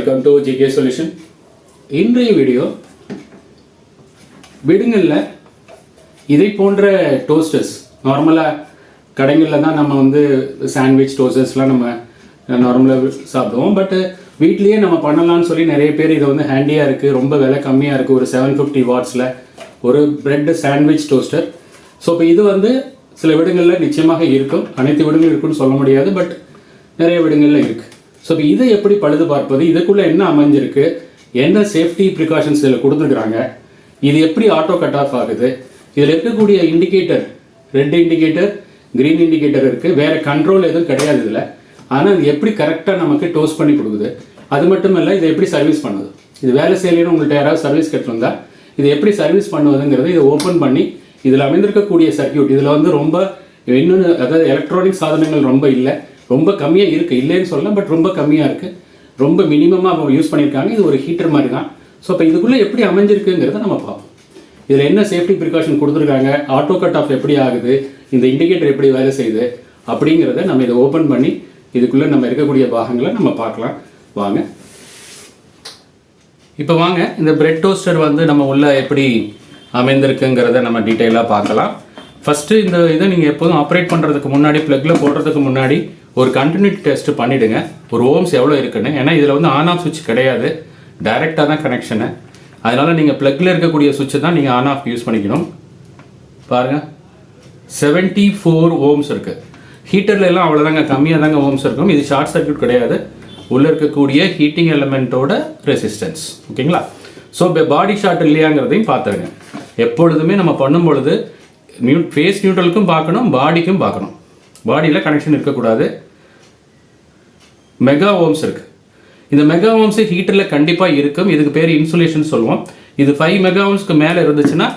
Welcome to GK solution. இன்றைய video வீடுங்களில் இதை போன்ற டோஸ்டர்ஸ் நார்மலாக கடைகளில் தான் நம்ம வந்து சாண்ட்விச் டோஸ்டர்ஸ்லாம் நம்ம நார்மலாக சாப்பிடுவோம். பட் வீட்லேயே நம்ம பண்ணலாம்னு சொல்லி நிறைய பேர் இதை வந்து ஹேண்டியாக இருக்குது, ரொம்ப விலை கம்மியாக இருக்குது, ஒரு 750 வாட்ஸில் ஒரு பிரெட் சாண்ட்விச் டோஸ்டர். ஸோ இப்போ இது வந்து சில வீடுகளில் நிச்சயமாக இருக்கும், அனைத்து வீடுகளும் இருக்குன்னு சொல்ல முடியாது, பட் நிறைய வீடுகளில் இருக்குது. ஸோ இப்போ இதை எப்படி பழுது பார்ப்பது, இதுக்குள்ளே என்ன அமைஞ்சிருக்கு, என்ன சேஃப்டி ப்ரிகாஷன்ஸ் இதில் கொடுத்துருக்குறாங்க, இது எப்படி ஆட்டோ கட் ஆஃப் ஆகுது, இதில் இருக்கக்கூடிய indicator red indicator green indicator இருக்குது, வேறு கண்ட்ரோல் எதுவும் கிடையாது இதில். ஆனால் இது எப்படி கரெக்டாக நமக்கு டோஸ்ட் பண்ணி கொடுக்குது, அது மட்டும் இல்லை இதை எப்படி சர்வீஸ் பண்ணுது, இது வேலை செய்யலைன்னு உங்கள்கிட்ட யாராவது சர்வீஸ் கட்டிருந்தால் இதை எப்படி சர்வீஸ் பண்ணுவதுங்கிறது இதை ஓப்பன் பண்ணி இதில் அமைந்திருக்கக்கூடிய சர்க்கியூட் இதில் வந்து ரொம்ப இன்னொன்று, அதாவது எலக்ட்ரானிக் சாதனங்கள் ரொம்ப இல்லை, ரொம்ப கம்மியாக இருக்குது, இல்லைன்னு சொல்லலாம், பட் ரொம்ப கம்மியாக இருக்குது, ரொம்ப மினிமமாக அவங்க யூஸ் பண்ணியிருக்காங்க. இது ஒரு ஹீட்டர் மாதிரி தான். ஸோ இப்போ இதுக்குள்ளே எப்படி அமைஞ்சிருக்குங்கிறத நம்ம பார்ப்போம். இதில் என்ன சேஃப்டி ப்ரிகாஷன் கொடுத்துருக்காங்க, ஆட்டோ கட் ஆஃப் எப்படி ஆகுது, இந்த இண்டிகேட்டர் எப்படி வேலை செய்யுது அப்படிங்கிறத நம்ம இதை ஓப்பன் பண்ணி இதுக்குள்ளே நம்ம இருக்கக்கூடிய பாகங்களை நம்ம பார்க்கலாம். வாங்க இப்போ வாங்க இந்த பிரெட் டோஸ்டர் வந்து நம்ம உள்ள எப்படி அமைந்திருக்குங்கிறத நம்ம டீட்டெயிலாக பார்க்கலாம். ஃபஸ்ட்டு இந்த இதை நீங்கள் எப்போதும் ஆப்ரேட் பண்ணுறதுக்கு முன்னாடி ப்ளக்கில் போடுறதுக்கு முன்னாடி ஒரு கண்டினியூட்டி டெஸ்ட் பண்ணிவிடுங்க, ஒரு ஓம்ஸ் எவ்வளோ இருக்குன்னு. ஏன்னா இதில் வந்து ஆன் ஆஃப் சுவிட்ச் கிடையாது, டைரெக்டாக தான் கனெக்ஷனு. அதனால் நீங்கள் ப்ளக்கில் இருக்கக்கூடிய சுவிட்சை தான் நீங்கள் ஆன் ஆஃப் யூஸ் பண்ணிக்கணும். பாருங்கள் 74 ஓம்ஸ் இருக்குது. ஹீட்டரில் எல்லாம் அவ்வளோதாங்க, கம்மியாக தாங்க ஓம்ஸ் இருக்கும். இது ஷார்ட் சர்க்யூட் கிடையாது, உள்ளே இருக்கக்கூடிய ஹீட்டிங் எலமெண்ட்டோட ரெசிஸ்டன்ஸ். ஓகேங்களா? ஸோ இப்போ பாடி ஷார்ட் இல்லையாங்கிறதையும் பார்த்துருங்க. எப்பொழுதுமே நம்ம பண்ணும் பொழுது ஃபேஸ் நியூட்ரலுக்கும் பார்க்கணும், பாடிக்கும் பார்க்கணும். பாடியில் கனெக்ஷன் இருக்கக்கூடாது. மெகா ஓம்ஸ் இருக்குது. இந்த மெகா ஓம்ஸு ஹீட்டரில் கண்டிப்பாக இருக்கும். இதுக்கு பேர் இன்சுலேஷன் சொல்லுவோம். இது 5 மெகா ஓம்ஸ்க்கு மேலே இருந்துச்சுன்னா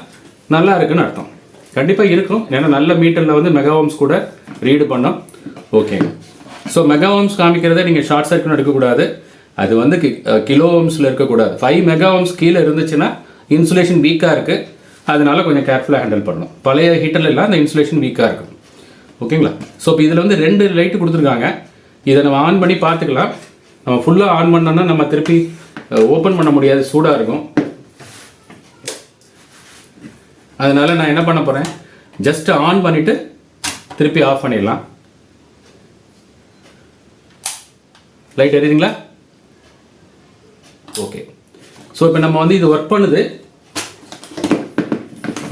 நல்லா இருக்குன்னு அர்த்தம். கண்டிப்பாக இருக்கும், ஏன்னா நல்ல மீட்டரில் வந்து மெகா ஓம்ஸ் கூட ரீடு பண்ணோம். ஓகேங்க. ஸோ மெகா ஓம்ஸ் காமிக்கிறத நீங்கள் ஷார்ட் சர்க்யூட் எடுக்கக்கூடாது, அது வந்து கிலோ ஓம்ஸில் இருக்கக்கூடாது. 5 மெகா ஓம்ஸ் கீழே இருந்துச்சுன்னா இன்சுலேஷன் வீக்காக இருக்குது, அதனால கொஞ்சம் கேர்ஃபுல்லாக ஹேண்டில் பண்ணணும். பழைய ஹீட்டரில் எல்லாம் அந்த இன்சுலேஷன் வீக்காக இருக்கும். ஓகேங்களா? ஸோ இப்போ இதில் வந்து 2 லைட்டு கொடுத்துருக்காங்க. இதை நம்ம ஆன் பண்ணி பார்த்துக்கலாம். நம்ம ஃபுல்லாக ஆன் பண்ணோன்னா நம்ம திருப்பி ஓப்பன் பண்ண முடியாது, சூடாக இருக்கும். அதனால் நான் என்ன பண்ண போகிறேன், ஜஸ்ட் ஆன் பண்ணிவிட்டு திருப்பி ஆஃப் பண்ணிடலாம். லைட் எரியுதுங்களா? ஓகே. ஸோ இப்போ நம்ம வந்து இது ஒர்க் பண்ணுது.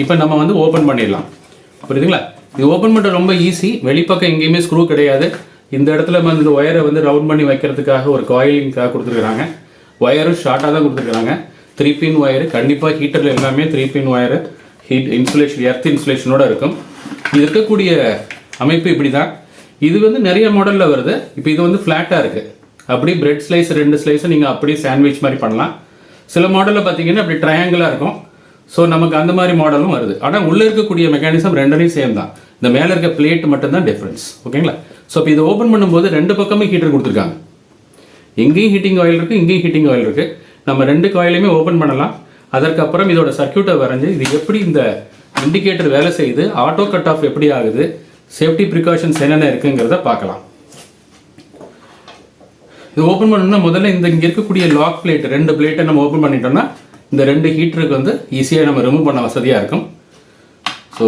இப்போ நம்ம வந்து ஓப்பன் பண்ணிடலாம். புரியுதுங்களா? இது ஓப்பன் பண்ணுற ரொம்ப ஈஸி. வெளிப்பக்கம் எங்கேயுமே ஸ்க்ரூ கிடையாது. இந்த இடத்துல வந்து இந்த ஒயரை வந்து ரவுண்ட் பண்ணி வைக்கிறதுக்காக ஒரு காயிலிங்காக கொடுத்துருக்குறாங்க. ஒயரும் ஷார்ட்டாக தான் கொடுத்துருக்குறாங்க. 3 பின் ஒயரு. கண்டிப்பாக ஹீட்டரில் எல்லாமே 3 பின் ஒயரு ஹீட் இன்சுலேஷன், எர்த் இன்சுலேஷனோடு இருக்கும். இது இருக்கக்கூடிய அமைப்பு இப்படி தான். இது வந்து நிறைய மாடலில் வருது. இப்போ இது வந்து ஃப்ளாட்டாக இருக்குது. அப்படி பிரெட் ஸ்லைஸ் 2 ஸ்லைஸை நீங்கள் அப்படியே சாண்ட்விச் மாதிரி பண்ணலாம். சில மாடலில் பார்த்தீங்கன்னா அப்படி ட்ரையாங்கிளாக இருக்கும். ஸோ நமக்கு அந்த மாதிரி மாடலும் வருது. ஆனால் உள்ளே இருக்கக்கூடிய மெக்கானிசம் ரெண்டையும் சேம் தான். இந்த மேலே இருக்க பிளேட் மட்டும்தான் டிஃப்ரென்ஸ். ஓகேங்களா? ஸோ இப்போ இதை ஓப்பன் பண்ணும்போது 2 பக்கமும் ஹீட்டர் கொடுத்துருக்காங்க. இங்கேயும் ஹீட்டிங் ஆயில் இருக்குது, இங்கேயும் ஹீட்டிங் ஆயில் இருக்குது. நம்ம 2 காயிலையுமே ஓப்பன் பண்ணலாம். அதற்கப்புறம் இதோட சர்க்யூட்டை வரைஞ்சி இது எப்படி இந்த இண்டிகேட்டர் வேலை செய்யுது, ஆட்டோ கட் ஆஃப் எப்படி ஆகுது, சேஃப்டி ப்ரிகாஷன்ஸ் என்னென்ன இருக்குங்கிறத பார்க்கலாம். இது ஓப்பன் பண்ணணும்னா முதல்ல இங்கே இருக்கக்கூடிய லாக் பிளேட் 2 பிளேட்டை நம்ம ஓப்பன் பண்ணிட்டோம்னா இந்த 2 ஹீட்டருக்கு வந்து ஈஸியாக நம்ம ரிமூவ் பண்ண வசதியாக இருக்கும். ஸோ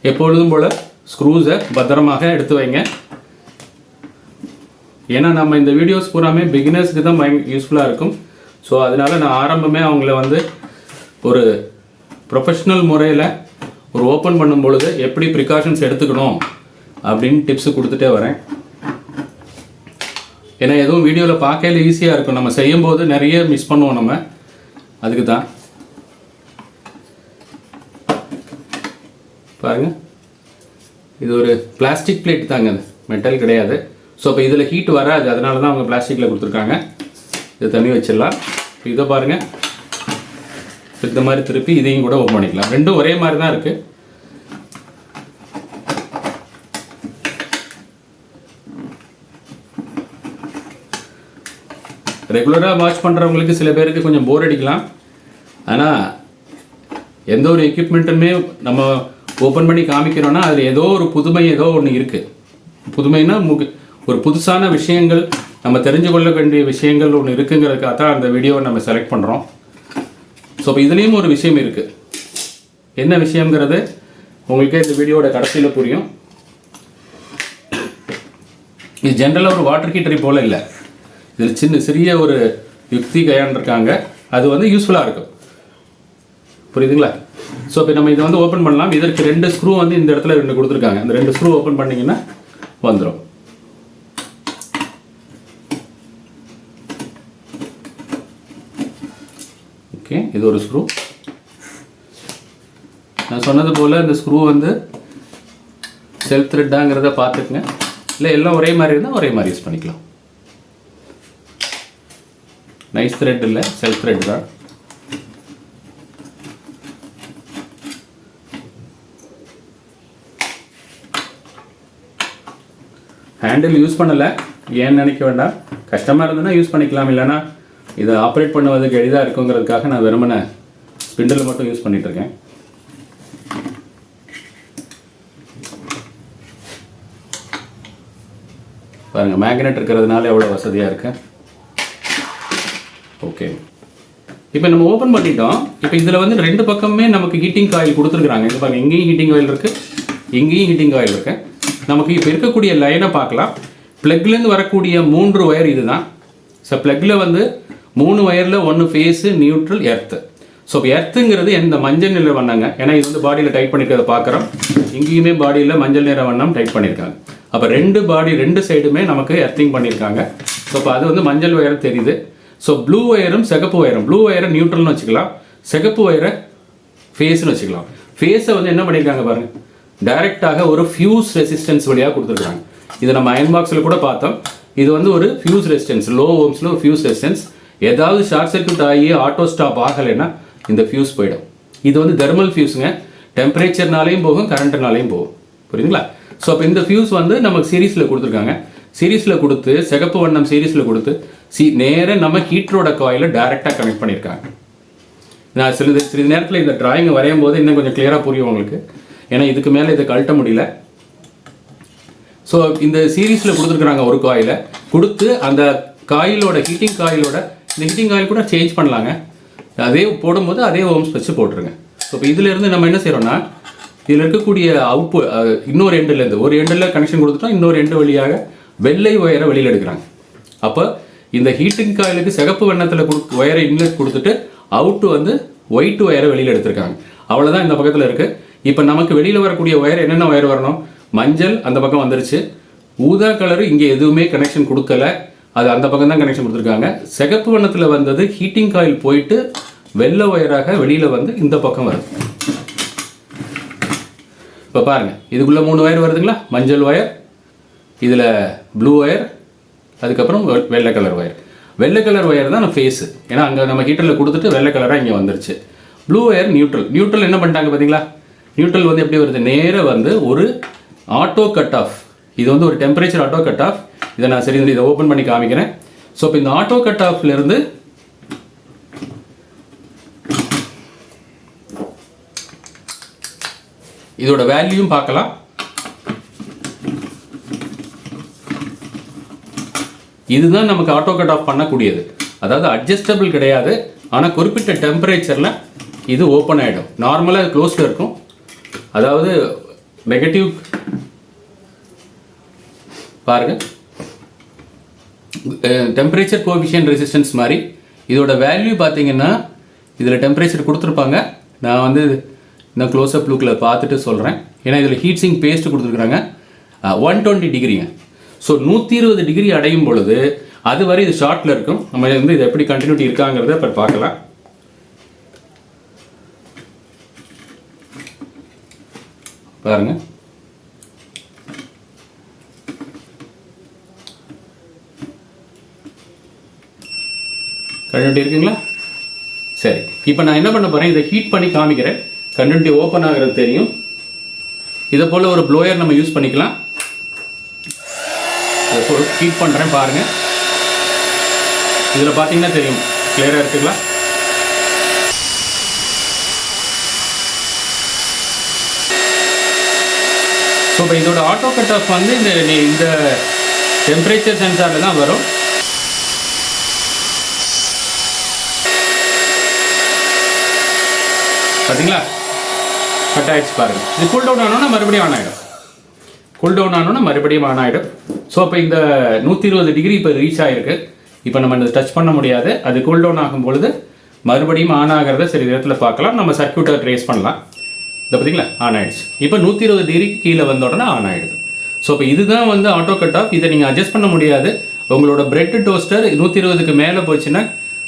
எப்பொழுதும் போல் ஸ்க்ரூஸை பத்திரமாக எடுத்து வைங்க. ஏன்னா நம்ம இந்த வீடியோஸ் பூராமே பிகினர்ஸ்க்கு தான் யூஸ்ஃபுல்லாக இருக்கும். ஸோ அதனால் நான் ஆரம்பமே அவங்கள வந்து ஒரு ப்ரொஃபஷ்னல் முறையில் ஒரு ஓப்பன் பண்ணும் பொழுது எப்படி ப்ரிகாஷன்ஸ் எடுத்துக்கணும் அப்படின்னு டிப்ஸு கொடுத்துட்டே வரேன். ஏன்னா எதுவும் வீடியோவில் பார்க்கல ஈஸியாக இருக்கும், நம்ம செய்யும்போது நிறைய மிஸ் பண்ணுவோம் நம்ம. அதுக்கு தான் பாருங்கள், இது ஒரு பிளாஸ்டிக் பிளேட் தாங்க, அது மெட்டல் கிடையாது. ஸோ இப்போ இதில் ஹீட் வராது, அதனால தான் அவங்க பிளாஸ்டிக்கில் கொடுத்துருக்காங்க. இதை தண்ணி வச்சிடலாம். இதை பாருங்கள், இந்த மாதிரி திருப்பி இதையும் கூட ஓப்பன் பண்ணிக்கலாம். 2 ஒரே மாதிரி தான் இருக்குது. ரெகுலராக வாட்ச் பண்ணுறவங்களுக்கு சில பேருக்கு கொஞ்சம் போர் அடிக்கலாம். ஆனால் எந்த ஒரு எக்யூப்மெண்ட்டுமே நம்ம ஓப்பன் பண்ணி காமிக்கிறோன்னா அதில் ஏதோ ஒரு புதுமை ஏதோ ஒன்று இருக்குது. புதுமைன்னா ஒரு புதுசான விஷயங்கள், நம்ம தெரிஞ்சு கொள்ள வேண்டிய விஷயங்கள் ஒன்று இருக்குங்கிறதுக்காக தான் அந்த வீடியோவை நம்ம செலக்ட் பண்ணுறோம். ஸோ இப்போ இதுலேயும் ஒரு விஷயம் இருக்குது. என்ன விஷயங்கிறது உங்களுக்கே இந்த வீடியோட கடைசியில் புரியும். இது ஜென்ரலாக ஒரு வாட்டர் ஹீட்டரை போல் இல்லை. இதில் சிறிய ஒரு யுக்தி கையாண்டிருக்காங்க. அது வந்து யூஸ்ஃபுல்லாக இருக்கும். புரியுதுங்களா? ஸோ இப்போ நம்ம இதை வந்து ஓப்பன் பண்ணலாம். இதற்கு 2 ஸ்க்ரூ வந்து இந்த இடத்துல 2 கொடுத்துருக்காங்க. அந்த 2 ஸ்க்ரூ ஓப்பன் பண்ணிங்கன்னா வந்துடும். ஓகே, இது ஒரு ஸ்க்ரூ. நான் சொன்னது போல் இந்த ஸ்க்ரூ வந்து செல்ஃப் த்ரெட்டாங்கிறத பார்த்துக்குங்க. இல்லை எல்லாம் ஒரே மாதிரி இருந்தால் ஒரே மாதிரி யூஸ் பண்ணிக்கலாம். நைஸ் த்ரெட் இல்லை, செல்ஃப் த்ரெட் தான். ஹேண்டில் யூஸ் பண்ணலை, ஏன்னு நினைக்க வேண்டாம். கஷ்டமாக இருந்ததுன்னா யூஸ் பண்ணிக்கலாம். இல்லைன்னா இதை ஆப்ரேட் பண்ணுவதுக்கு எளிதாக இருக்குங்கிறதுக்காக நான் வெறுமனே ஸ்பிண்டில் மட்டும் யூஸ் பண்ணிகிட்ருக்கேன். பாருங்கள், மேக்னெட் இருக்கிறதுனால எவ்வளோ வசதியாக இருக்கு. ஓகே, இப்போ நம்ம ஓப்பன் பண்ணிட்டோம். இப்போ இதில் வந்து 2 பக்கமே நமக்கு ஹீட்டிங் காயில் கொடுத்துருக்குறாங்க. இது பாருங்கள், எங்கேயும் ஹீட்டிங் காயில் இருக்குது, எங்கேயும் ஹீட்டிங் காயில் இருக்குது. நமக்கு இப்போ இருக்கக்கூடிய லைனை பார்க்கலாம். ப்ளக்லேருந்து வரக்கூடிய 3 ஒயர் இது தான். ஸோ ப்ளக்கில் வந்து 3 ஒயரில் 1 ஃபேஸு, நியூட்ரல், எர்த்து. ஸோ இப்போ எர்த்துங்கிறது எந்த மஞ்சள் நிற வண்ணங்க, ஏன்னா இது வந்து பாடியில் டைட் பண்ணியிருக்கிறத பார்க்குறோம். இங்கேயுமே பாடியில் மஞ்சள் நிற வண்ணம் டைட் பண்ணியிருக்காங்க. அப்போ 2 சைடுமே நமக்கு எர்த்திங் பண்ணியிருக்காங்க. ஸோ இப்போ அது வந்து மஞ்சள் ஒயர் தெரியுது. ஸோ ப்ளூ ஒயரும் சிகப்பு ஒயரும், ப்ளூ ஒயரை நியூட்ரல்னு வச்சுக்கலாம், சிகப்பு ஒயரை ஃபேஸ்னு வச்சுக்கலாம். ஃபேஸை வந்து என்ன பண்ணியிருக்காங்க பாருங்கள், டைரெக்டாக ஒரு ஃபியூஸ் ரெசிஸ்டன்ஸ் வழியாக கொடுத்துருக்குறாங்க. இதை நம்ம அயன் பாக்ஸில் கூட பார்த்தோம். இது வந்து ஒரு ஃபியூஸ் ரெசிஸ்டன்ஸ், லோ ஓம்ஸில் ஒரு ஃபியூஸ் ரெசிஸ்டன்ஸ். ஏதாவது ஷார்ட் சர்க்யூட் ஆகி ஆட்டோ ஸ்டாப் ஆகலைன்னா இந்த ஃபியூஸ் போயிடும். இது வந்து தெர்மல் ஃபியூஸுங்க, டெம்பரேச்சர்னாலையும் போகும், கரண்ட்னாலையும் போகும். புரியுதுங்களா? ஸோ அப்போ இந்த ஃபியூஸ் வந்து நமக்கு சீரீஸில் கொடுத்துருக்காங்க. சீரீஸில் கொடுத்து சிகப்பு வண்ணம் சீரீஸில் கொடுத்து நேராக நம்ம ஹீட்டரோட காயில டைரெக்டாக கனெக்ட் பண்ணியிருக்காங்க. நான் சிறிது நேரத்தில் இந்த டிராயிங்கை வரையும் போது இன்னும் கொஞ்சம் கிளியராக புரியும் உங்களுக்கு. ஏன்னா இதுக்கு மேலே இதை கழட்ட முடியல. ஸோ இந்த சீரீஸில் கொடுத்துருக்குறாங்க ஒரு காயிலை கொடுத்து, அந்த காயிலோட ஹீட்டிங் காயிலோட இந்த ஹீட்டிங் காயில் கூட சேஞ்ச் பண்ணலாங்க. அதே போடும்போது அதே ஓம்ஸ் வச்சு போட்டுருங்க. ஸோ இப்போ இதிலேருந்து நம்ம என்ன செய்கிறோம்னா, இதில் இருக்கக்கூடிய அவுட்புட் இன்னொரு எண்டுலேருந்து ஒரு எண்டில் கனெக்ஷன் கொடுத்துட்டோம், இன்னொரு எண்டு வழியாக வெள்ளை ஒயரை வெளியில் எடுக்கிறாங்க. அப்போ இந்த ஹீட்டிங் காயிலுக்கு சிகப்பு வண்ணத்தில் ஒயரை இன்லெட் கொடுத்துட்டு அவுட்டு வந்து ஒயிட் ஒயரை வெளியில் எடுத்திருக்காங்க. அவ்வளோதான் இந்த பக்கத்தில் இருக்குது. இப்போ நமக்கு வெளியில் வரக்கூடிய ஒயர் என்னென்ன ஒயர் வரணும், மஞ்சள் அந்த பக்கம் வந்துருச்சு, ஊதா கலரு இங்கே எதுவுமே கனெக்ஷன் கொடுக்கல, அது அந்த பக்கம் தான் கனெக்ஷன் கொடுத்துருக்காங்க. சிகப்பு வண்ணத்தில் வந்தது ஹீட்டிங் காயில் போயிட்டு வெள்ளை ஒயராக வெளியில் வந்து இந்த பக்கம் வருது. இப்போ பாருங்கள், இதுக்குள்ளே 3 ஒயர் வருதுங்களா, மஞ்சள் ஒயர், இதில் ப்ளூ ஒயர், அதுக்கப்புறம் வெள்ளை கலர் ஒயர். வெள்ளை கலர் ஒயர் தான் ஃபேஸு, ஏன்னா அங்கே நம்ம ஹீட்டரில் கொடுத்துட்டு வெள்ளை கலராக இங்கே வந்துருச்சு. Blue wire neutral. நியூட்ரல் என்ன பண்ணிட்டாங்க பார்த்தீங்களா, நியூட்ரல் வந்து எப்படி வருது, நேராக வந்து ஒரு ஆட்டோ கட் ஆஃப். இது வந்து ஒரு டெம்பரேச்சர் ஆட்டோ கட் ஆஃப். இதை நான் சரி இதை ஓப்பன் பண்ணி காமிக்கிறேன். ஸோ இப்போ இந்த ஆட்டோ கட் ஆஃப்லேருந்து இதோட வேல்யூயும் பார்க்கலாம். இதுதான் நமக்கு ஆட்டோ கட் ஆஃப் பண்ணக்கூடியது. அதாவது அட்ஜஸ்டபிள் கிடையாது, ஆனால் குறிப்பிட்ட டெம்பரேச்சரில் இது ஓப்பன் ஆகிடும். நார்மலாக இது க்ளோஸ்டில் இருக்கும். அதாவது நெகட்டிவ் பாருங்க, டெம்பரேச்சர் கோஎஃபிஷியன்ட் ரெசிஸ்டன்ஸ் மாதிரி இதோட வேல்யூ பார்த்தீங்கன்னா இதில் டெம்பரேச்சர் கொடுத்துருப்பாங்க. நான் வந்து இந்த க்ளோஸ்அப் லுக்கில் பார்த்துட்டு சொல்கிறேன். ஏன்னா இதில் ஹீட் சிங்க் பேஸ்ட் கொடுத்துருக்குறாங்க. 120 டிகிரிங்க. ஸோ 120 டிகிரி அடையும் பொழுது அது வரை இது ஷார்ட்டில் இருக்கும். நம்ம வந்து இது எப்படி கண்டினியூட்டி இருக்காங்கிறத இப்போ பார்க்கலாம். பாருங்க, கண்டினியூட்டி இருக்குங்களா? சரி, இப்போ நான் என்ன பண்ண போகிறேன், இதை ஹீட் பண்ணி காமிக்கிறேன். கண்டினியூட்டி ஓப்பன் ஆகிறது தெரியும். இதை போல் ஒரு ப்ளோயர் நம்ம யூஸ் பண்ணிக்கலாம். இதை ஹீட் பண்ணுறேன் பாருங்கள். இதில் பார்த்தீங்கன்னா தெரியும், கிளியராக இருக்குங்களா? இப்போ இதோட ஆட்டோ கட் ஆஃப் வந்து இந்த டெம்பரேச்சர் சென்சாரில் தான் வரும். பார்த்தீங்களா, கட் ஆகிடுச்சு பாருங்கள். இது கூல் டவுன் ஆனோன்னா மறுபடியும் ஆன் ஆகிடும். கூல் டவுன் ஆனோன்னா மறுபடியும் ஆன் ஆகிடும். ஸோ இப்போ இந்த 120 டிகிரி இப்போ ரீச் ஆகிருக்கு. இப்போ நம்ம இந்த டச் பண்ண முடியாது. அது கூல் டவுன் ஆகும் பொழுது மறுபடியும் ஆன் ஆகிறத சரி விதத்தில் பார்க்கலாம். நம்ம சர்க்யூட்டை ட்ரேஸ் பண்ணலாம். இதை பார்த்தீங்களா, ஆன் ஆகிடுச்சு. இப்போ 120 டிகிரிக்கு கீழே வந்த உடனே ஆன் ஆகிடுது. ஸோ இப்போ இதுதான் வந்து ஆட்டோ கட் ஆஃப். இதை நீங்கள் அட்ஜஸ்ட் பண்ண முடியாது. உங்களோட பிரெட் டோஸ்டர் 120க்கு மேலே போச்சுன்னா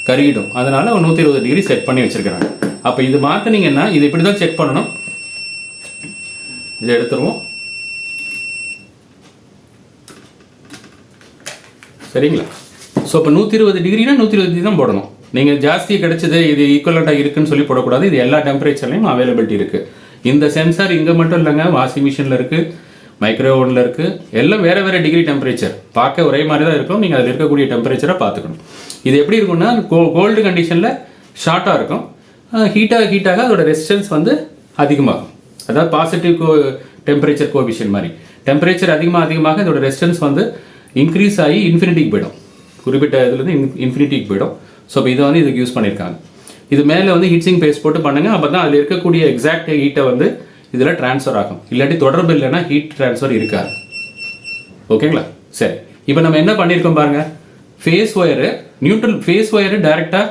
கருகிடும். அதனால் 120 டிகிரி செட் பண்ணி வச்சுருக்கிறாங்க. அப்போ இது மாற்றினீங்கன்னா இது இப்படி தான் செக் பண்ணணும். இதை எடுத்துருவோம். சரிங்களா? ஸோ இப்போ 120 டிகிரினா 120 டிகிரி தான் போடணும். நீங்கள் ஜாஸ்தி கிடச்சிது இது ஈக்குவலண்ட்டாக இருக்குன்னு சொல்லி போடக்கூடாது. இது எல்லா டெம்பரேச்சர்லையும் அவைலபிலிட்டி இருக்குது. இந்த சென்சார் இங்கே மட்டும் இல்லைங்க, வாஷிங் மிஷினில் இருக்குது, மைக்ரோவேவனில் இருக்குது. எல்லாம் வேறு வேறு டிகிரி டெம்பரேச்சர் பார்க்க ஒரே மாதிரி தான் இருக்கும். நீங்கள் அதில் இருக்கக்கூடிய டெம்பரேச்சரை பார்த்துக்கணும். இது எப்படி இருக்குன்னா கோல்டு கண்டிஷனில் ஷார்ட்டாக இருக்கும். ஹீட்டாக அதோட ரெசிஸ்டன்ஸ் வந்து அதிகமாகும். அதாவது பாசிட்டிவ் டெம்பரேச்சர் கோஎஃபிஷியன்ட் மாதிரி டெம்பரேச்சர் அதிகமாக இதோட ரெசிஸ்டன்ஸ் வந்து இன்க்ரீஸ் ஆகி இன்ஃபினிட்டிக்கு போயிடும். குறிப்பிட்ட இதுலேருந்து இன்ஃபினிட்டிக்கு போயிடும். ஸோ இப்போ இதை வந்து இதுக்கு யூஸ் பண்ணியிருக்காங்க. இது மேலே வந்து ஹீட்ஸிங் பேஸ்ட் போட்டு பண்ணுங்கள். அப்போ தான் அதில் இருக்கக்கூடிய எக்ஸாக்ட் ஹீட்டை வந்து இதில் ட்ரான்ஸ்ஃபர் ஆகும். இல்லாட்டி தொடர்பு இல்லைன்னா ஹீட் ட்ரான்ஸ்ஃபர் இருக்காது. ஓகேங்களா? சரி, இப்போ நம்ம என்ன பண்ணியிருக்கோம் பாருங்கள். Phase wire neutral phase wire டைரெக்டாக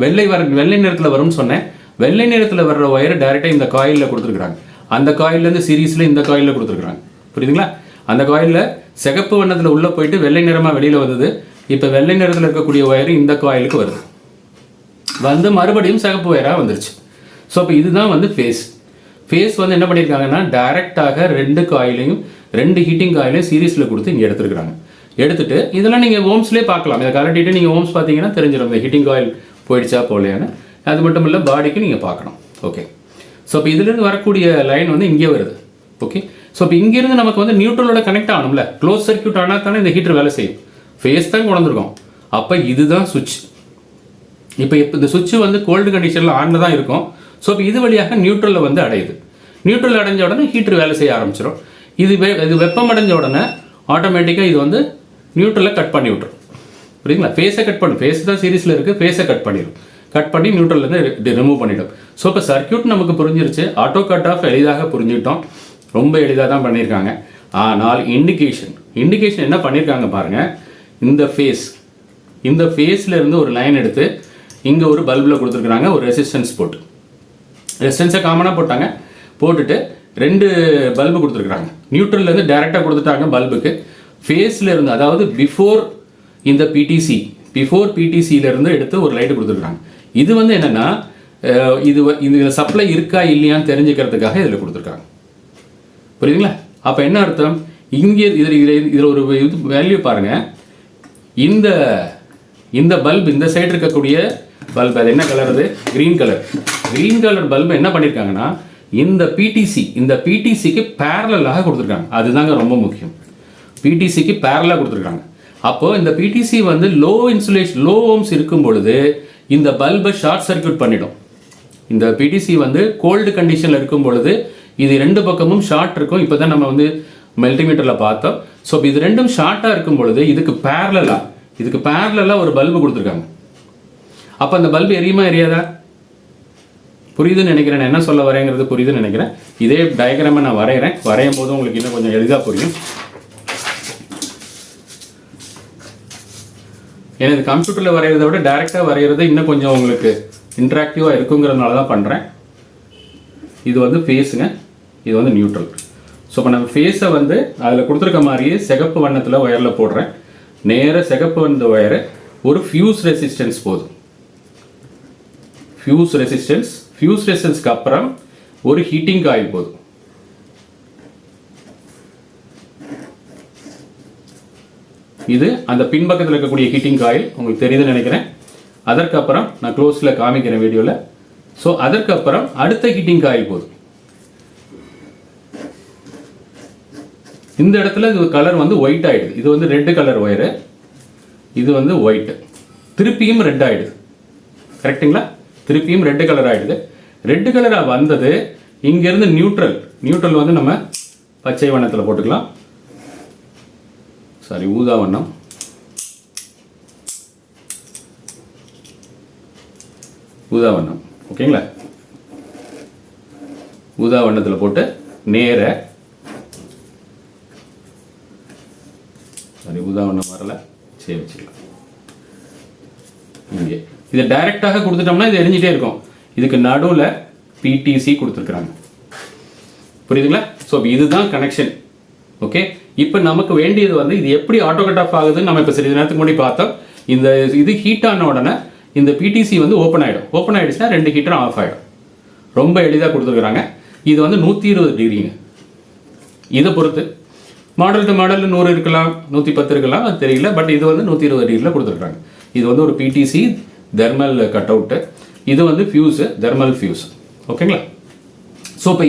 வெள்ளை நிறத்தில் வரும்னு சொன்னேன். வெள்ளை நிறத்தில் வர்ற ஒயரு டைரெக்டாக இந்த காயிலில் கொடுத்துருக்குறாங்க. அந்த காயிலேருந்து சீரீஸில் இந்த காயிலில் கொடுத்துருக்குறாங்க. புரியுதுங்களா? அந்த காயிலில் சிகப்பு வண்ணத்தில் உள்ளே போயிட்டு வெள்ளை நிறமாக வெளியில் வந்தது. இப்போ வெள்ளை நிறத்தில் இருக்கக்கூடிய ஒயரு இந்த காயிலுக்கு வருது. வந்து மறுபடியும் சிகப்பு ஒயராக வந்துருச்சு. ஸோ இப்போ இதுதான் வந்து ஃபேஸ் வந்து என்ன பண்ணியிருக்காங்கன்னா டைரெக்டாக 2 காயிலையும் 2 ஹீட்டிங் காயிலையும் சீரீஸில் கொடுத்து இங்கே எடுத்துருக்குறாங்க. எடுத்துட்டு இதெல்லாம் நீங்கள் ஓம்ஸ்லேயே பார்க்கலாம். இதை கலட்டிட்டு நீங்கள் ஓம்ஸ் பார்த்தீங்கன்னா தெரிஞ்சிடும் இந்த ஹீட்டிங் காயில் போயிடுச்சா போகலையான்னு. அது மட்டும் இல்லை, பாடிக்கு நீங்கள் பார்க்கணும். ஓகே, ஸோ இப்போ இதுலேருந்து வரக்கூடிய லைன் வந்து இங்கே வருது. ஓகே, ஸோ இப்போ இங்கேருந்து நமக்கு வந்து நியூட்ரலோட கனெக்ட் ஆகணும்ல. க்ளோஸ் சர்க்யூட் ஆனால் தானே இந்த ஹீட்டர் வேலை செய்யும். ஃபேஸ் தான் கொண்டிருக்கோம். அப்போ இதுதான் சுவிட்ச். இப்போ இந்த சுவிட்ச் வந்து கோல்டு கண்டிஷனில் ஆனில் தான் இருக்கும். ஸோ இப்போ இது வழியாக நியூட்ரலில் வந்து அடையுது. நியூட்ரல் அடைஞ்ச உடனே ஹீட்டர் வேலை செய்ய ஆரம்பிச்சிடும். இது வெப்பம் அடைஞ்ச உடனே ஆட்டோமேட்டிக்காக இது வந்து நியூட்ரலை கட் பண்ணி விட்டுரும். புரியுங்களா? ஃபேஸை கட் பண்ணும். ஃபேஸ் தான் சீரீஸில் இருக்குது. ஃபேஸை கட் பண்ணிடும். கட் பண்ணி நியூட்ரல்லேருந்து ரிமூவ் பண்ணிவிடும். ஸோ இப்போ சர்க்யூட் நமக்கு புரிஞ்சிருச்சு. ஆட்டோ கட் ஆஃப் எளிதாக புரிஞ்சுக்கிட்டோம். ரொம்ப எளிதாக தான் பண்ணியிருக்காங்க. ஆனால் இண்டிகேஷன் என்ன பண்ணியிருக்காங்க பாருங்கள். இந்த ஃபேஸில் இருந்து ஒரு லைன் எடுத்து இங்கே ஒரு பல்பில் கொடுத்துருக்குறாங்க. ஒரு ரெசிஸ்டன்ஸ் போட்டு ரெசிஸ்டன்ஸை காமனாக போட்டாங்க. போட்டுட்டு 2 பல்பு கொடுத்துருக்குறாங்க. நியூட்ரல்லேருந்து டைரெக்டாக கொடுத்துட்டாங்க பல்புக்கு. ஃபேஸில் இருந்து, அதாவது பிஃபோர் பிடிசியிலேருந்து எடுத்து ஒரு லைட்டு கொடுத்துருக்குறாங்க. இது வந்து என்னென்னா இது சப்ளை இருக்கா இல்லையான்னு தெரிஞ்சுக்கிறதுக்காக இதில் கொடுத்துருக்காங்க. புரியுதுங்களா? அப்போ என்ன அர்த்தம்? இங்கே இதில் ஒரு இது வேல்யூ பாருங்கள். இந்த பல்ப் இந்த சைடு இருக்கக்கூடிய பல்ப், அது என்ன கலர்? அது க்ரீன் கலர் பல்பு என்ன பண்ணியிருக்காங்கன்னா இந்த பிடிசிக்கு பேரலாக கொடுத்துருக்காங்க. அதுதாங்க ரொம்ப முக்கியம். பிடிசிக்கு பேரலாக கொடுத்துருக்காங்க. அப்போது இந்த பிடிசி வந்து லோ ஓம்ஸ் இருக்கும் பொழுது இந்த பல்பை ஷார்ட் சர்க்யூட் பண்ணிடும். இந்த பிடிசி வந்து கோல்டு கண்டிஷனில் இருக்கும் பொழுது இது 2 பக்கமும் ஷார்ட் இருக்கும். இப்போ தான் நம்ம வந்து மல்டிமீட்டரில் பார்த்தோம். ஸோ இது 2ம் ஷார்ட்டாக இருக்கும் பொழுது இதுக்கு பேரலாக ஒரு பல்பு கொடுத்துருக்காங்க. அப்போ அந்த பல்பு எரியாதா? புரியுதுன்னு நினைக்கிறேன். நான் என்ன சொல்ல வரேங்கிறது புரியுதுன்னு நினைக்கிறேன். இதே டயக்ராமை நான் வரையும் போது உங்களுக்கு இன்னும் கொஞ்சம் எளிதாக புரியும். ஏன்னா இது கம்ப்யூட்டரில் வரைகிறத விட டைரெக்டாக வரைகிறது இன்னும் கொஞ்சம் உங்களுக்கு இன்ட்ராக்டிவாக இருக்குங்கிறதுனால தான் பண்ணுறேன். இது வந்து ஃபேஸுங்க, இது வந்து நியூட்ரல். ஸோ இப்போ நம்ம ஃபேஸை வந்து அதில் கொடுத்துருக்க மாதிரியே சிகப்பு வண்ணத்தில் ஒயரில் போடுறேன். நேராக சிகப்பு வந்த ஒயரு ஒரு ஃபியூஸ் ரெசிஸ்டன்ஸ் போதும். ஃபியூஸ் ரெசிஸ்டன்ஸ்க்கு அப்புறம் ஒரு ஹீட்டிங் காயில் போதும். இது அந்த பின்பக்கத்தில் இருக்கக்கூடிய ஹீட்டிங் காயில் உங்களுக்கு தெரியுதுன்னு நினைக்கிறேன். அதற்கப்புறம் நான் க்ளோஸில் காமிக்கிறேன் வீடியோவில். ஸோ அதற்கப்புறம் அடுத்த ஹீட்டிங் காயில் போதும். இந்த இடத்துல இது கலர் வந்து ஒயிட் ஆகிடுது. இது வந்து ரெட் கலர் ஒயரு, இது வந்து ஒயிட்டு. திருப்பியும் ரெட் ஆகிடுது. கரெக்டுங்களா? திருப்பியும் ரெட் கலர் ஆகிடுது. ரெட் கலராக வந்தது இங்கேருந்து நியூட்ரல் வந்து நம்ம பச்சை வண்ணத்தில் போட்டுக்கலாம். சாரி, ஊதா வண்ணம். ஊதா வண்ணம் ஓகேங்களா? ஊதா வண்ணத்தில் போட்டு நேர சாரி ஊதா வண்ணம் வரல, சரி வச்சுக்கலாம். இங்கே இதை டைரெக்டாக கொடுத்துட்டோம்னா இது எரிஞ்சிட்டே இருக்கும். இதுக்கு நடுவில் பிடிசி கொடுத்துருக்குறாங்க. புரியுதுங்களா? ஸோ இதுதான் கனெக்ஷன். ஓகே, இப்போ நமக்கு வேண்டியது வந்து இது எப்படி ஆட்டோ கட் ஆஃப் ஆகுதுன்னு நம்ம இப்போ சிறிது நேரத்துக்கு முன்னாடி பார்த்தோம். இந்த இது ஹீட் ஆன உடனே இந்த பிடிசி வந்து ஓப்பன் ஆகிடும். ஓப்பன் ஆகிடுச்சுன்னா 2 ஹீட்டரும் ஆஃப் ஆகிடும். ரொம்ப எளிதாக கொடுத்துருக்குறாங்க. இது வந்து 120 டிகிரிங்க. இதை பொறுத்து மாடல் டு மாடல் 100 இருக்கலாம், 110 இருக்கலாம், அது தெரியல. பட் இது வந்து 120 டிகிரியில் கொடுத்துருக்குறாங்க. இது வந்து ஒரு பிடிசி தெர்மல் கட் அவுட்டு. இது வந்து ஃபியூஸு, தெர்மல் ஃபியூஸ். ஓகேங்களா? ஸோ இப்போ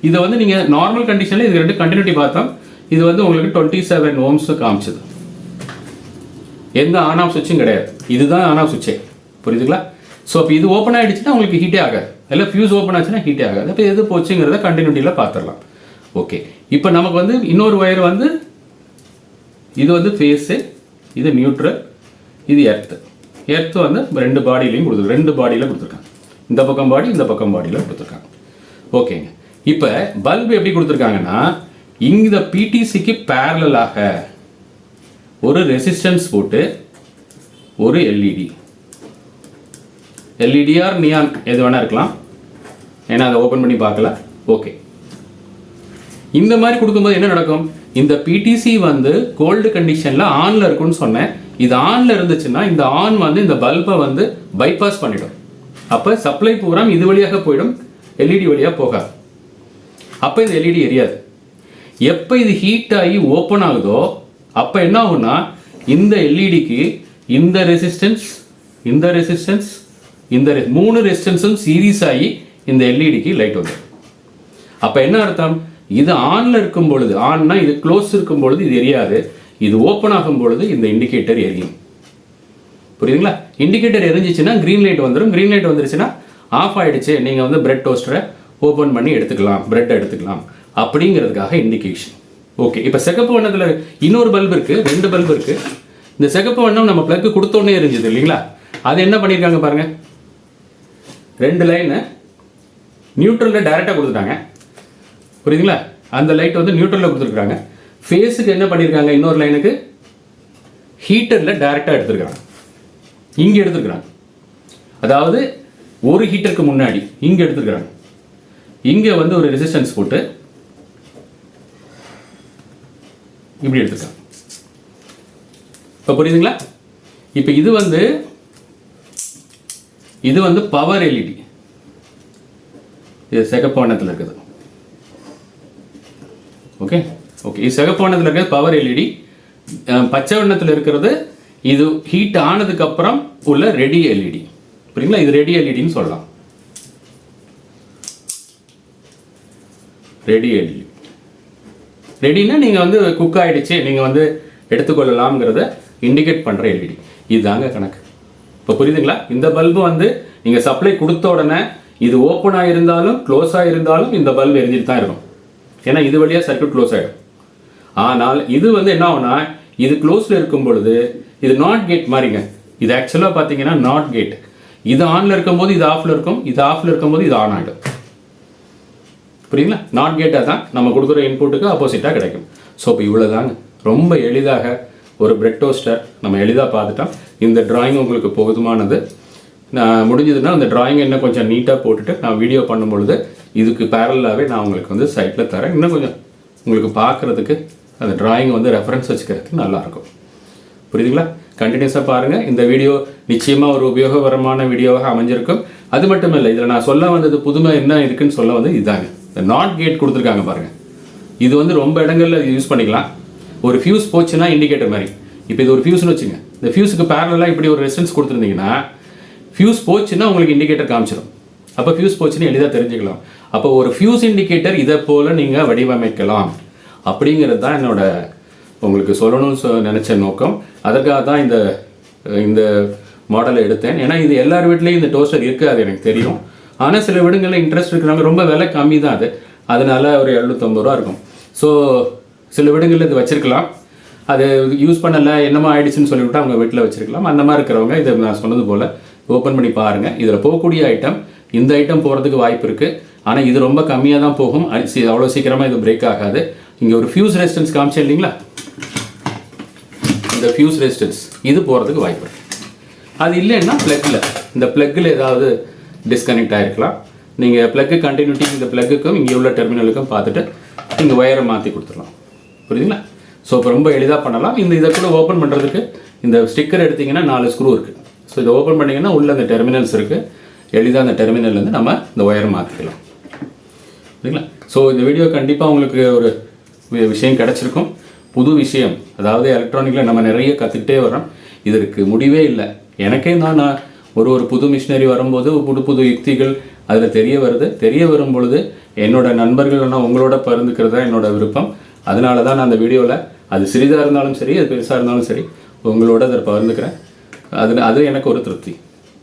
இதை வந்து நீங்கள் நார்மல் கண்டிஷனில் இது 2 கண்டினியூட்டி பார்த்தோம். இது வந்து உங்களுக்கு 27 ohms காமிச்சது. எந்த ஆன் ஆஃப் சுவிட்சும் கிடையாது. இதுதான் ஆன் ஆஃப் சுவிட்சே. புரியுதுங்களா? ஸோ இப்போ இது ஓப்பன் ஆகிடுச்சுன்னா உங்களுக்கு ஹீட்டே ஆகாது. இல்லை ஃபியூஸ் ஓப்பன் ஆச்சுன்னா ஹீட்டே ஆகாது. இப்போ எது போச்சுங்கிறத கண்டினியூட்டியில் பார்த்துடலாம். ஓகே, இப்போ நமக்கு வந்து இன்னொரு ஒயர் வந்து இது வந்து ஃபேஸு, இது நியூட்ரல், இது எர்த்து. எர்த்து வந்து 2 பாடியிலையும் கொடுத்துருக்கு. 2 பாடியில் கொடுத்துருக்காங்க. இந்த பக்கம் பாடி, இந்த பக்கம் பாடியில் கொடுத்துருக்காங்க. ஓகேங்க, இப்போ பல்பு எப்படி கொடுத்துருக்காங்கன்னா இந்த பிடிசிக்கு பேரலாக ஒரு ரெசிஸ்டன்ஸ் போட்டு ஒரு எல்இடி, எல்இடி ஆர் நியான் எது வேணா இருக்கலாம். ஏன்னா அதை ஓப்பன் பண்ணி பார்க்கல. ஓகே, இந்த மாதிரி கொடுக்கும்போது என்ன நடக்கும்? இந்த பிடிசி வந்து கோல்டு கண்டிஷனில் ஆனில் இருக்குன்னு சொன்னேன். இது ஆனில் இருந்துச்சுன்னா இந்த ஆன் வந்து இந்த பல்பை வந்து பைபாஸ் பண்ணிடும். அப்போ சப்ளை பூரா இது வழியாக போயிடும், எல்இடி வழியாக போகாது. அப்போ இந்த எல்இடி எரியாது. எப்போ இது ஹீட் ஆகி ஓப்பன் ஆகுதோ அப்போ என்ன ஆகும்னா இந்த எல்இடிக்கு இந்த ரெசிஸ்டன்ஸ், இந்த ரெசிஸ்டன்ஸ், இந்த 3 ரெசிஸ்டன்ஸும் சீரீஸ் ஆகி இந்த எல்இடிக்கு லைட் வந்துடும். அப்போ என்ன அர்த்தம்? இது ஆனில் இருக்கும் பொழுது, ஆன்னா இது க்ளோஸ் இருக்கும் பொழுது இது எரியாது. இது ஓப்பன் ஆகும் பொழுது இந்த இண்டிகேட்டர் எரியும். புரியுதுங்களா? இண்டிகேட்டர் எரிஞ்சிச்சுன்னா க்ரீன் லைட் வந்துடும். க்ரீன் லைட் வந்துருச்சுன்னா ஆஃப் ஆகிடுச்சு, நீங்கள் வந்து பிரெட் டோஸ்டரை ஓப்பன் பண்ணி எடுத்துக்கலாம், பிரெட் எடுத்துக்கலாம் அப்படிங்கிறதுக்காக இண்டிகேஷன். ஓகே, இப்போ சிகப்பு வண்ணத்தில் இன்னொரு பல்பு இருக்குது, 2 பல்பு இருக்குது. இந்த சிகப்பு வண்ணம் நம்ம ப்ளக்கு கொடுத்தோன்னே எரிஞ்சுது இல்லைங்களா? அது என்ன பண்ணியிருக்காங்க பாருங்கள், 2 லைனு நியூட்ரலில் டைரெக்டாக கொடுத்துட்டாங்க. புரியுதுங்களா? அந்த லைட் வந்து நியூட்ரலில் கொடுத்துருக்காங்க. ஃபேஸுக்கு என்ன பண்ணியிருக்காங்க, இன்னொரு லைனுக்கு ஹீட்டரில் டைரெக்டாக எடுத்துருக்காங்க. இங்கே எடுத்துருக்குறாங்க. அதாவது ஒரு ஹீட்டருக்கு முன்னாடி இங்கே எடுத்துருக்குறாங்க. இங்கே வந்து ஒரு ரெசிஸ்டன்ஸ் போட்டு இப்படி எடுத்துருக்காங்க. இப்போ புரியுதுங்களா? இப்போ இது வந்து பவர் எல்இடி. இது சிகப்பு வண்ணத்தில் இருக்குது. ஓகே ஓகே, இது சிகப்பு வண்ணத்தில் இருக்கிறது பவர் எல்இடி. பச்சை வண்ணத்தில் இருக்கிறது இது ஹீட் ஆனதுக்கு அப்புறம் உள்ள ரெடி எல்இடி. புரியுங்களா? இது ரெடி எல்இடின்னு சொல்லலாம். Ready LED. ரெடினா நீங்கள் வந்து குக் ஆகிடுச்சு, நீங்கள் வந்து எடுத்துக்கொள்ளலாம்ங்கிறத இண்டிகேட் பண்ணுற எல்இடி. இதுதாங்க கணக்கு. இப்போ புரியுதுங்களா? இந்த பல்பு வந்து நீங்கள் சப்ளை கொடுத்த உடனே இது ஓப்பன் ஆகிருந்தாலும் க்ளோஸ் ஆகிருந்தாலும் இந்த பல்பு எரிஞ்சிட்டு தான் இருக்கும். ஏன்னா இது வழியாக சர்க்யூட் க்ளோஸ் ஆகிடும். ஆனால் இது வந்து என்ன ஆகும்னா இது க்ளோஸில் இருக்கும் பொழுது இது நாட் கேட் மாதிரிங்க. இது ஆக்சுவலாக பார்த்தீங்கன்னா நாட் கேட். இது ஆனில் இருக்கும்போது இது ஆஃபில் இருக்கும், இது ஆஃபில் இருக்கும்போது இது ஆன் ஆகிடும். புரியுங்களா? நாட் கேட்டாக தான் நம்ம கொடுக்குற இன்புட்டுக்கு ஆப்போசிட்டாக கிடைக்கும். ஸோ இப்போ இவ்வளோதாங்க, ரொம்ப எளிதாக ஒரு பிரெட் டோஸ்டர் நம்ம எளிதாக பார்த்துட்டோம். இந்த டிராயிங் உங்களுக்கு போதுமானது. நான் முடிஞ்சதுன்னா அந்த டிராயிங் என்ன கொஞ்சம் நீட்டாக போட்டுட்டு நான் வீடியோ பண்ணும்பொழுது இதுக்கு பேரலாகவே நான் உங்களுக்கு வந்து சைட்டில் தரேன். இன்னும் கொஞ்சம் உங்களுக்கு பார்க்குறதுக்கு அந்த டிராயிங் வந்து ரெஃபரன்ஸ் வச்சுக்கிறதுக்கு நல்லாயிருக்கும். புரியுதுங்களா? கண்டினியூஸாக பாருங்கள். இந்த வீடியோ நிச்சயமாக ஒரு உபயோககரமான வீடியோவாக அமைஞ்சிருக்கும். அது மட்டும் இல்லை, இதில் நான் சொல்ல வந்தது புதுமை என்ன இருக்குன்னு சொல்ல வந்து இதாங்க, இந்த நாட் கேட் கொடுத்துருக்காங்க பாருங்கள். இது வந்து ரொம்ப இடங்களில் யூஸ் பண்ணிக்கலாம். ஒரு ஃபியூஸ் போச்சுன்னா இண்டிகேட்டர் மாதிரி. இப்போ இது ஒரு ஃபியூஸ்னு வச்சுங்க. இந்த ஃபியூஸுக்கு பேரலாக இப்படி ஒரு ரெசிஸ்டன்ஸ் கொடுத்துருந்தீங்கன்னா ஃபியூஸ் போச்சுன்னா உங்களுக்கு இண்டிகேட்டர் காமிச்சிடும். அப்போ ஃபியூஸ் போச்சுன்னு எளிதாக தெரிஞ்சுக்கலாம். அப்போ ஒரு ஃபியூஸ் இண்டிகேட்டர் இதை போல் நீங்கள் வடிவமைக்கலாம் அப்படிங்கிறது தான் என்னோட உங்களுக்கு சொல்லணும்னு நினச்ச நோக்கம். அதற்காக தான் இந்த மாடலை எடுத்தேன். ஏன்னா இது எல்லார் வீட்லேயும் இந்த டோஸ்டர் இருக்காது எனக்கு தெரியும். ஆனால் சில வீடுகளில் இன்ட்ரெஸ்ட் இருக்கிறவங்க ரொம்ப விலை கம்மி தான் அது. அதனால ஒரு 750 ரூபா இருக்கும். ஸோ சில வீடுகளில் இது வச்சுருக்கலாம், அது யூஸ் பண்ணலை என்னமோ ஆயிடுச்சுன்னு சொல்லிவிட்டு அவங்க வீட்டில் வச்சுருக்கலாம். அந்த மாதிரி இருக்கிறவங்க இதை நான் சொன்னது போல் ஓப்பன் பண்ணி பாருங்கள். இதில் போகக்கூடிய ஐட்டம் இந்த ஐட்டம் போகிறதுக்கு வாய்ப்பு இருக்குது. ஆனால் இது ரொம்ப கம்மியாக தான் போகும், அவ்வளோ சீக்கிரமாக இது பிரேக் ஆகாது. இங்கே ஒரு ஃபியூஸ் ரெசிஸ்டன்ஸ் காமிச்சேன் இல்லைங்களா, இந்த ஃபியூஸ் ரெசிஸ்டன்ஸ் இது போகிறதுக்கு வாய்ப்பு இருக்குது. அது இல்லைன்னா ப்ளக்கில், இந்த ப்ளக்கில் ஏதாவது டிஸ்கனெக்ட் ஆகிருக்கலாம். நீங்கள் ப்ளக்கு கண்டினியூட்டி இந்த ப்ளக்குக்கும் இங்கே உள்ள டெர்மினலுக்கும் பார்த்துட்டு நீங்கள் ஒயரை மாற்றி கொடுத்துடலாம். புரியுதுங்களா? ஸோ இப்போ ரொம்ப எளிதாக பண்ணலாம். இதை கூட ஓப்பன் பண்ணுறதுக்கு இந்த ஸ்டிக்கர் எடுத்திங்கன்னா 4 ஸ்க்ரூ இருக்குது. ஸோ இதை ஓப்பன் பண்ணிங்கன்னா உள்ளே அந்த டெர்மினல்ஸ் இருக்குது. எளிதாக அந்த டெர்மினல்லேருந்து நம்ம இந்த ஒயரை மாற்றிக்கலாம். சரிங்களா? ஸோ இந்த வீடியோ கண்டிப்பாக உங்களுக்கு ஒரு விஷயம் கிடச்சிருக்கும், புது விஷயம். அதாவது எலக்ட்ரானிக்கில் நம்ம நிறைய கற்றுக்கிட்டே வரோம், இதற்கு முடிவே இல்லை. எனக்கே நான் ஒரு புது மிஷினரி வரும்போது புது யுக்திகள் அதில் தெரிய வரும் பொழுது என்னோட நண்பர்கள் உங்களோட பகிர்ந்துக்கிறது தான் என்னோட விருப்பம். அதனால தான் நான் அந்த வீடியோவில் அது சிறிதாக இருந்தாலும் சரி, அது பெருசாக இருந்தாலும் சரி, உங்களோட அதை பகிர்ந்துக்கிறேன். அது எனக்கு ஒரு திருப்தி.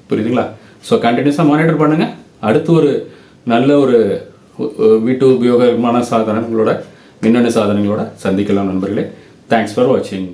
புரியுதுங்களா? ஸோ கண்டினியூஸாக மானிட்டர் பண்ணுங்கள். அடுத்து ஒரு நல்ல ஒரு வீட்டு உபயோகமான சாதனங்களோட, மின்னணு சாதனங்களோட சந்திக்கலாம் நண்பர்களே. தேங்க்ஸ் ஃபார் வாட்சிங்.